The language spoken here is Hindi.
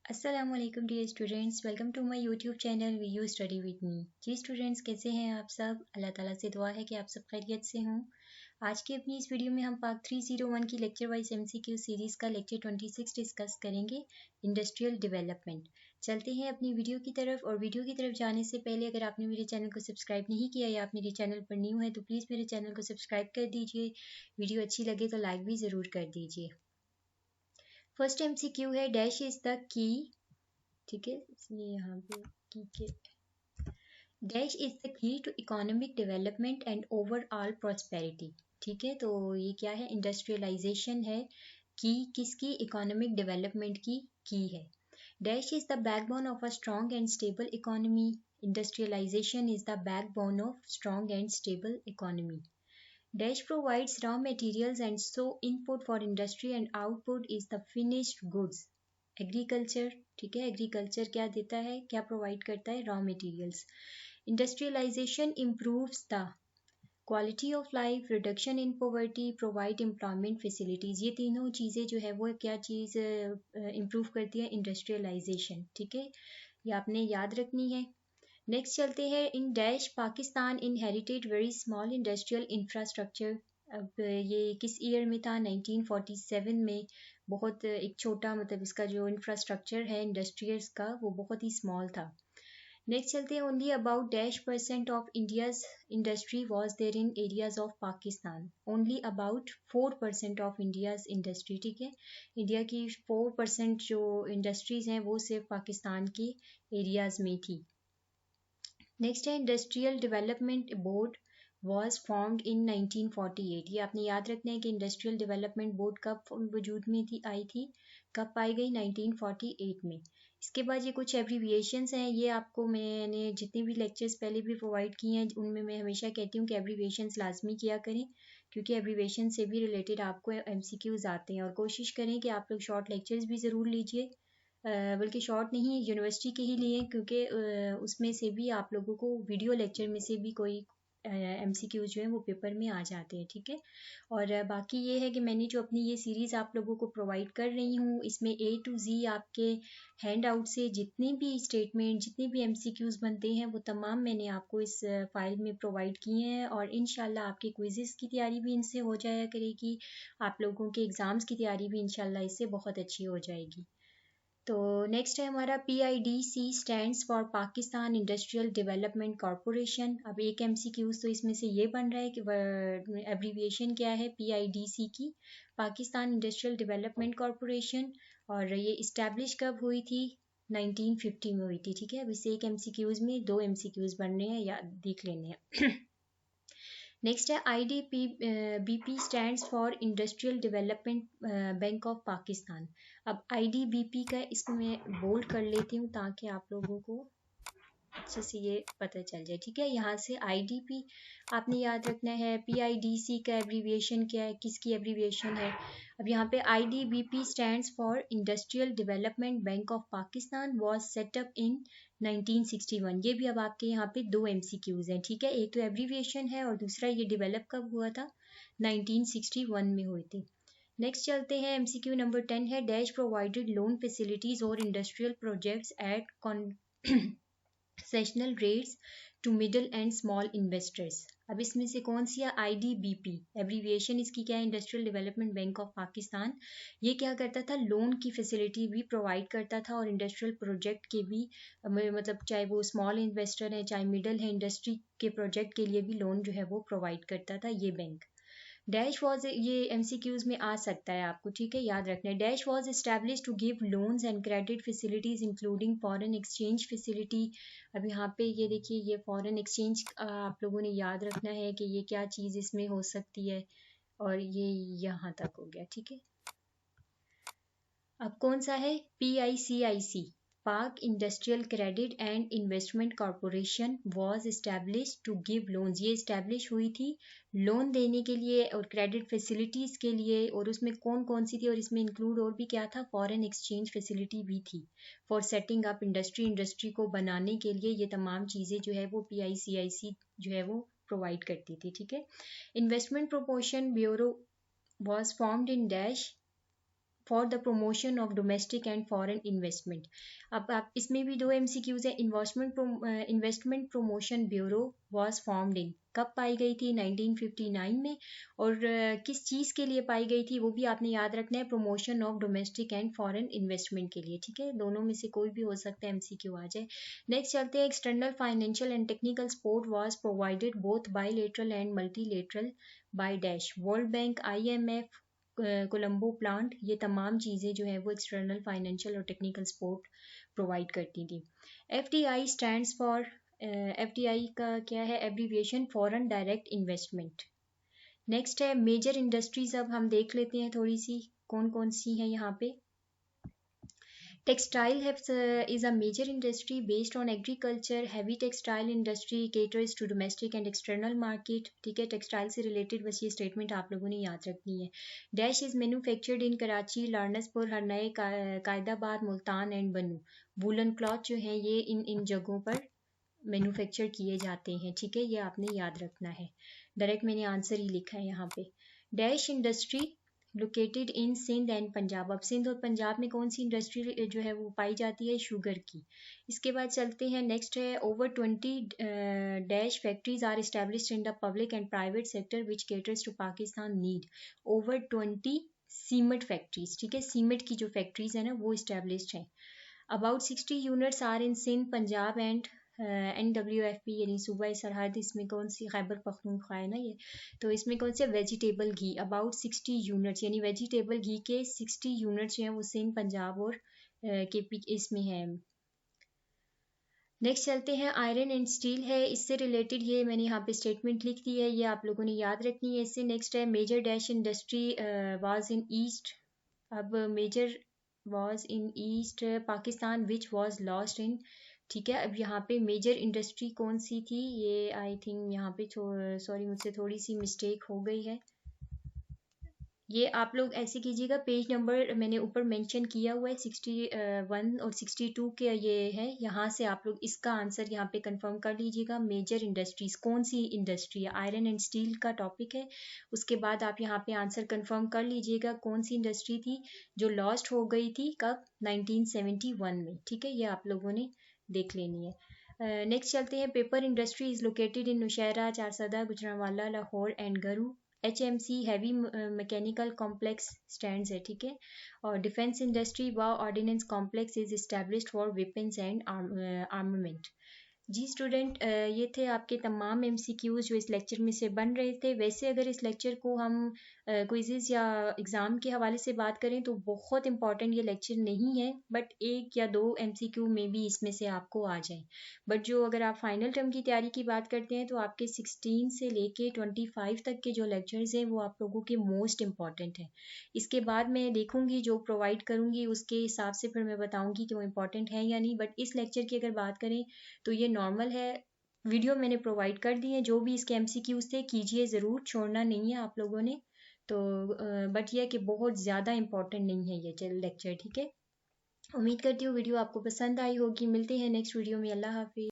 अस्सलामुअलैकुम dear students, welcome to my YouTube channel V U study with me. जी स्टूडेंट्स, कैसे हैं आप सब? अल्लाह ताला से दुआ है कि आप सब खैरियत से हों। आज की अपनी इस वीडियो में हम पार्ट 301 की लेक्चर वाइज एमसीक्यू सीरीज़ का लेक्चर 26 डिस्कस करेंगे, इंडस्ट्रियल डेवलपमेंट। चलते हैं अपनी वीडियो की तरफ। और वीडियो की तरफ जाने से पहले अगर आपने मेरे चैनल को सब्सक्राइब नहीं किया या आप मेरे चैनल पर न्यू है तो प्लीज़ मेरे चैनल को सब्सक्राइब कर दीजिए। वीडियो अच्छी लगे तो लाइक भी ज़रूर कर दीजिए। फर्स्ट एमसीक्यू है, डैश इज़ द की। ठीक है, इसलिए यहाँ पे की के dash is the key to economic development and overall prosperity. ठीक है, तो ये क्या है? इंडस्ट्रियलाइजेशन है। की किसकी? इकोनॉमिक डेवलपमेंट की है। Dash is the backbone of a strong and stable economy. Industrialization is the backbone of strong and stable economy. Dash provides raw materials and so input for industry and output is the finished goods. Agriculture, ठीक है, एग्रीकल्चर क्या देता है, क्या प्रोवाइड करता है? Raw materials. Industrialization improves the quality of life, reduction in poverty, provide employment facilities. ये तीनों चीज़ें जो है वो क्या चीज़ इम्प्रूव करती है? इंडस्ट्रियलाइजेशन। ठीक है, ये आपने याद रखनी है। नेक्स्ट चलते हैं, in dash Pakistan inherited very small industrial infrastructure. अब ये किस ईयर में था? 1947 में। बहुत एक छोटा, मतलब इसका जो इंफ्रास्ट्रक्चर है इंडस्ट्रियल्स का वो बहुत ही स्मॉल था। नेक्स्ट चलते हैं, only about dash percent of India's industry was there in areas of Pakistan. Only about 4% of India's industry. ठीक है, इंडिया की 4% जो इंडस्ट्रीज हैं वो सिर्फ पाकिस्तान के एरियाज में थी। नेक्स्ट है, industrial development board was formed in 1948। ये आपने याद रखना है कि इंडस्ट्रियल डेवलपमेंट बोर्ड कब वजूद में आई थी, कब पाई गई? 1948 में। इसके बाद ये कुछ एब्रीविएशंस हैं, ये आपको मैंने जितने भी लेक्चर्स पहले भी प्रोवाइड किए हैं उनमें मैं हमेशा कहती हूँ कि एब्रीविएशंस लाजमी किया करें, क्योंकि एब्रीविएशन से भी रिलेटेड आपको एमसीक्यूज आते हैं। और कोशिश करें कि आप लोग शॉर्ट लेक्चर्स भी ज़रूर लीजिए, बल्कि शॉर्ट नहीं, यूनिवर्सिटी के ही लिए, क्योंकि उसमें से भी आप लोगों को वीडियो लेक्चर में से भी कोई एमसीक्यू जो है वो पेपर में आ जाते हैं। ठीक है, और बाकी ये है कि मैंने जो अपनी ये सीरीज़ आप लोगों को प्रोवाइड कर रही हूँ इसमें A to Z आपके हैंड आउट से जितने भी स्टेटमेंट, जितने भी एमसीक्यूज बनते हैं वो तमाम मैंने आपको इस फाइल में प्रोवाइड किए हैं। और इंशाल्लाह आपके क्विज़ेस की तैयारी भी इनसे हो जाया करेगी, आप लोगों के एग्ज़ाम्स की तैयारी भी इंशाल्लाह इससे बहुत अच्छी हो जाएगी। तो नेक्स्ट है हमारा PIDC stands for Pakistan industrial development corporation. अब एक MCQs तो इसमें से ये बन रहा है कि एब्रीविएशन क्या है PIDC की, पाकिस्तान इंडस्ट्रियल डेवलपमेंट कॉरपोरेशन। और ये इस्टेब्लिश कब हुई थी? 1950 में हुई थी। ठीक है, अब इसे एक MCQs में 2 MCQs बनने हैं, या देख लेने हैं। नेक्स्ट है IDBP stands for Industrial Development Bank of Pakistan. अब IDBP का इसको मैं बोल्ड कर लेती हूँ ताकि आप लोगों को अच्छे से ये पता चल जाए। ठीक है, यहाँ से IDP आपने याद रखना है। PIDC का एब्रीविएशन क्या है, किसकी एब्रीविएशन है? अब यहाँ पे IDBP stands for Industrial Development Bank of Pakistan was set up in 1961। ये भी अब आपके यहाँ पे 2 MCQs हैं। ठीक है, एक तो एब्रीविएशन है और दूसरा ये डेवलप कब हुआ था? 1961 में हुए थे। नेक्स्ट चलते हैं, MCQ नंबर 10 है, डैश प्रोवाइडेड लोन फैसिलिटीज और industrial projects at sessional rates to middle and small investors. अब इसमें से कौन सी है? IDBP, एब्रीविएशन इसकी क्या है? Industrial Development Bank of Pakistan. ये क्या करता था? लोन की फैसिलिटी भी प्रोवाइड करता था और इंडस्ट्रियल प्रोजेक्ट के भी, मतलब चाहे वो स्मॉल इन्वेस्टर है चाहे मिडल है, इंडस्ट्री के प्रोजेक्ट के लिए भी लोन जो है वो प्रोवाइड करता था ये बैंक। डैश वॉज, ये MCQs में आ सकता है आपको, ठीक है, याद रखना है। Dash was establish to give loans and credit facilities including foreign exchange facility. अब यहाँ पे ये देखिए, ये फॉरेन एक्सचेंज आप लोगों ने याद रखना है कि ये क्या चीज़ इसमें हो सकती है, और ये यहाँ तक हो गया। ठीक है, अब कौन सा है? PICIC, Pak industrial credit and investment corporation was establish to give loans. ये एस्टैब्लिश हुई थी लोन देने के लिए और क्रेडिट फैसिलिटीज़ के लिए। और उसमें कौन कौन सी थी? और इसमें इंक्लूड और भी क्या था? फॉरेन एक्सचेंज फैसिलिटी भी थी फॉर सेटिंग अप इंडस्ट्री को बनाने के लिए। ये तमाम चीज़ें जो है वो PICIC जो है वो प्रोवाइड करती थी। ठीक है, investment proportion bureau was formed in dash for the promotion of domestic and foreign investment. अब आप इसमें भी दो MCQs है। Investment promotion bureau was formed in, कब पाई गई थी? 1959 में। और किस चीज़ के लिए पाई गई थी वो भी आपने याद रखना है, promotion of domestic and foreign investment के लिए। ठीक है, दोनों में से कोई भी हो सकता है, MCQ आ जाए। नेक्स्ट चलते हैं, external financial and technical support was provided both bilateral and multilateral by dash, world bank, IMF, Colombo plant. ये तमाम चीज़ें जो है वो एक्सटर्नल फाइनेंशियल और टेक्निकल सपोर्ट प्रोवाइड करती थी। FDI स्टैंड्स फॉर, FDI का क्या है abbreviation? Foreign direct investment. Next है मेजर इंडस्ट्रीज, अब हम देख लेते हैं थोड़ी सी कौन कौन सी हैं यहाँ पे। Textile is a major industry based on agriculture. Heavy textile industry caters to domestic and external market. ठीक है, टेक्सटाइल से रिलेटेड बस ये स्टेटमेंट आप लोगों ने याद रखनी है। Dash is manufactured in Karachi, Lawrencepur, Harnai, Qaidabad, Multan and Bannu. Woollen cloth जो है ये इन जगहों पर मैन्युफैक्चर किए जाते हैं। ठीक है, ये आपने याद रखना है। डायरेक्ट मैंने आंसर ही लिखा है यहाँ पे। Dash industry located in Sindh and Punjab. अब सिंध और पंजाब में कौन सी इंडस्ट्री जो है वो पाई जाती है? शुगर की। इसके बाद चलते हैं, नेक्स्ट है over 20 dash factories are established in the public and private sector which caters to Pakistan need. Over 20 cement factories, ठीक है, सीमेंट की जो फैक्ट्रीज है ना वो इस्टेब्लिश्ड हैं। About 60 units are in Sindh, Punjab and NWFP यानी सूबाई सरहद। इसमें कौन सी? खैबर पख्तूनख्वा है ना ये, तो इसमें कौन से? Vegetable ghee. अबाउट 60 यूनिट्स यानी वेजिटेबल घी के 60 यूनिट्स जो हैं वो सिंध, पंजाब और KP इसमें है। नेक्स्ट चलते हैं, आयरन एंड स्टील है, इससे रिलेटेड ये मैंने यहाँ पे स्टेटमेंट लिख दी है, ये आप लोगों ने याद रखनी है इससे। नेक्स्ट है major dash industry was in east. अब major was in East Pakistan which was lost in. ठीक है, अब यहाँ पे मेजर इंडस्ट्री कौन सी थी? ये आई थिंक यहाँ पे सॉरी मुझसे थोड़ी सी मिस्टेक हो गई है। ये आप लोग ऐसे कीजिएगा, पेज नंबर मैंने ऊपर मेंशन किया हुआ है 61 और 62 के ये है, यहाँ से आप लोग इसका आंसर यहाँ पे कंफर्म कर लीजिएगा। मेजर इंडस्ट्रीज कौन सी इंडस्ट्री है? आयरन एंड स्टील का टॉपिक है। उसके बाद आप यहाँ पे आंसर कंफर्म कर लीजिएगा कौन सी इंडस्ट्री थी जो लॉस्ट हो गई थी, कब? 1971 में। ठीक है, ये आप लोगों ने देख लेनी है। नेक्स्ट चलते हैं, paper industry is located in Nowshera, Charsadda, Gujranwala, Lahore and Gharo. HMC heavy mechanical complex stands है। ठीक है, और डिफेंस इंडस्ट्री व ordnance complex is established for weapons and armament. जी स्टूडेंट, ये थे आपके तमाम MCQs जो इस लेक्चर में से बन रहे थे। वैसे अगर इस लेक्चर को हम क्विज़ेस या एग्ज़ाम के हवाले से बात करें तो बहुत इंपॉर्टेंट ये लेक्चर नहीं है, बट एक या दो MCQ में भी इसमें से आपको आ जाए। बट जो अगर आप फाइनल टर्म की तैयारी की बात करते हैं तो आपके 16 से लेके 25 तक के जो लेक्चर्स हैं वो आप लोगों के मोस्ट इंपॉर्टेंट हैं। इसके बाद मैं देखूंगी जो प्रोवाइड करूंगी उसके हिसाब से फिर मैं बताऊंगी कि वो इंपॉर्टेंट है या नहीं। बट इस लेक्चर की अगर बात करें तो ये नॉर्मल है। वीडियो मैंने प्रोवाइड कर दी है, जो भी इसके MCQs थे कीजिए ज़रूर, छोड़ना नहीं है आप लोगों ने। तो बट यह कि बहुत ज़्यादा इंपॉर्टेंट नहीं है ये लेक्चर। ठीक है, उम्मीद करती हूँ वीडियो आपको पसंद आई होगी। मिलते हैं नेक्स्ट वीडियो में। अल्लाह हाफिज़।